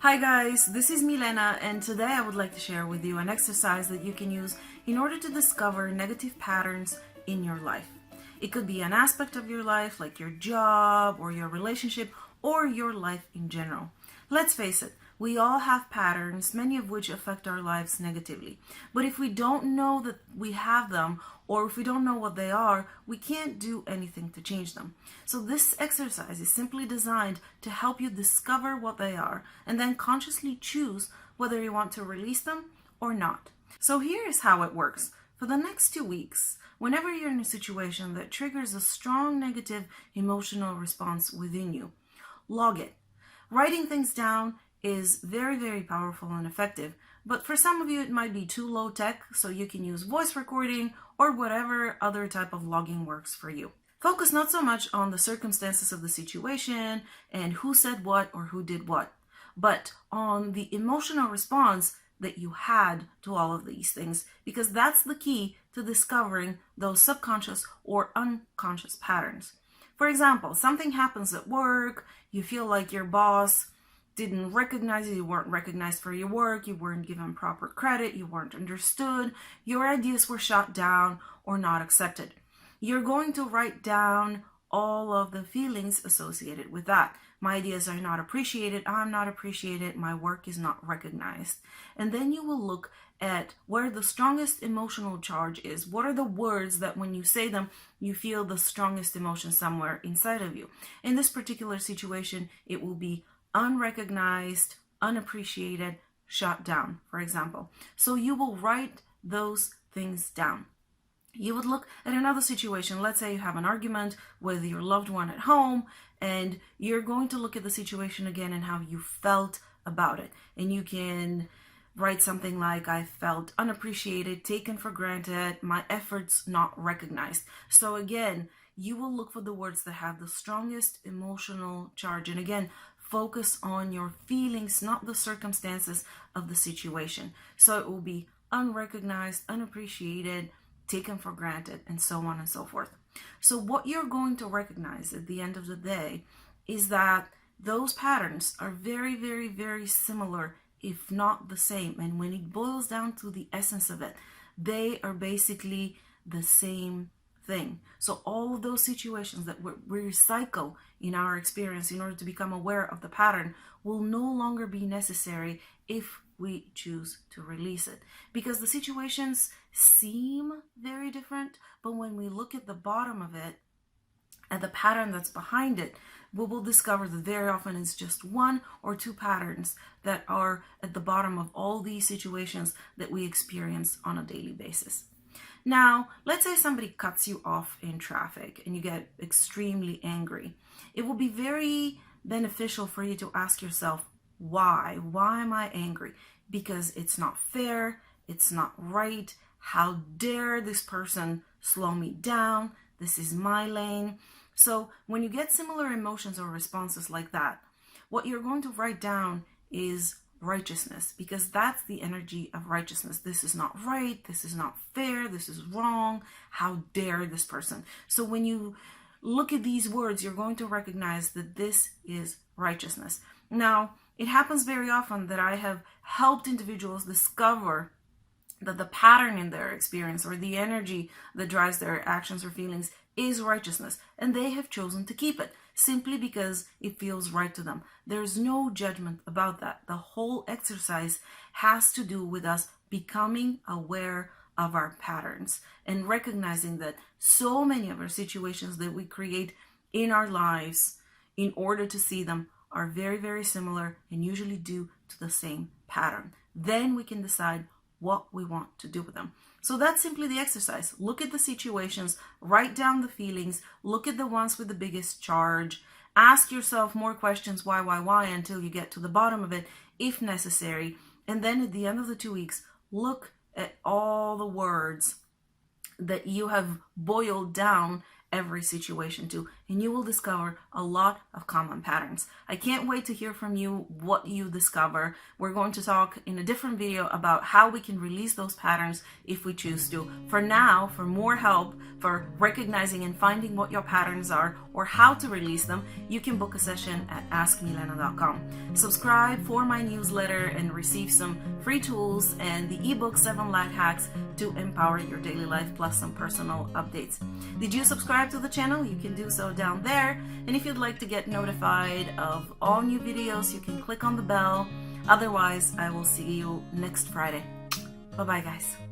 Hi guys, this is Milena, and today I would like to share with you an exercise that you can use in order to discover negative patterns in your life. It could be an aspect of your life like your job or your relationship or your life in general. Let's face it, we all have patterns, many of which affect our lives negatively. But if we don't know that we have them, or if we don't know what they are, we can't do anything to change them. So this exercise is simply designed to help you discover what they are and then consciously choose whether you want to release them or not. So here is how it works. For the next 2 weeks, whenever you're in a situation that triggers a strong negative emotional response within you, log it. Writing things down is very, very powerful and effective, but for some of you it might be too low tech, so you can use voice recording or whatever other type of logging works for you. Focus not so much on the circumstances of the situation and who said what or who did what, but on the emotional response that you had to all of these things, because that's the key to discovering those subconscious or unconscious patterns. For example, something happens at work, you feel like your boss didn't recognize you weren't recognized for your work, you weren't given proper credit, you weren't understood, your ideas were shot down or not accepted. You're going to write down all of the feelings associated with that. My ideas are not appreciated, I'm not appreciated, my work is not recognized. And then you will look at where the strongest emotional charge is. What are the words that when you say them, you feel the strongest emotion somewhere inside of you? In this particular situation, it will be unrecognized, unappreciated, shot down, for example. So you will write those things down. You would look at another situation. Let's say you have an argument with your loved one at home, and you're going to look at the situation again and how you felt about it. And you can write something like, I felt unappreciated, taken for granted, my efforts not recognized. So again, you will look for the words that have the strongest emotional charge. And again, focus on your feelings, not the circumstances of the situation. So it will be unrecognized, unappreciated, taken for granted, and so on and so forth. So what you're going to recognize at the end of the day is that those patterns are very, very, very similar, if not the same. And when it boils down to the essence of it, they are basically the same thing. So all of those situations that we recycle in our experience in order to become aware of the pattern will no longer be necessary if we choose to release it. Because the situations seem very different, but when we look at the bottom of it, at the pattern that's behind it, we will discover that very often it's just one or two patterns that are at the bottom of all these situations that we experience on a daily basis. Now, let's say somebody cuts you off in traffic and you get extremely angry. It will be very beneficial for you to ask yourself, why? Why am I angry? Because it's not fair, it's not right. How dare this person slow me down? This is my lane. So when you get similar emotions or responses like that, what you're going to write down is righteousness, because that's the energy of righteousness. This is not right, this is not fair, this is wrong, how dare this person. So when you look at these words, you're going to recognize that this is righteousness. Now, it happens very often that I have helped individuals discover that the pattern in their experience or the energy that drives their actions or feelings is righteousness, and they have chosen to keep it simply because it feels right to them. There's no judgment about that. The whole exercise has to do with us becoming aware of our patterns and recognizing that so many of our situations that we create in our lives in order to see them are very, very similar and usually due to the same pattern. Then we can decide what we want to do with them. So that's simply the exercise. Look at the situations, write down the feelings, look at the ones with the biggest charge, ask yourself more questions, why, until you get to the bottom of it, if necessary. And then at the end of the 2 weeks, look at all the words that you have boiled down every situation to, and you will discover a lot of common patterns. I can't wait to hear from you what you discover. We're going to talk in a different video about how we can release those patterns if we choose to. For now, for more help for recognizing and finding what your patterns are or how to release them, you can book a session at askmilena.com. Subscribe for my newsletter and receive some free tools and the ebook 7 Life Hacks to empower your daily life, plus some personal updates. Did you subscribe to the channel? You can do so down there. And if you'd like to get notified of all new videos, you can click on the bell. Otherwise, I will see you next Friday. Bye-bye, guys.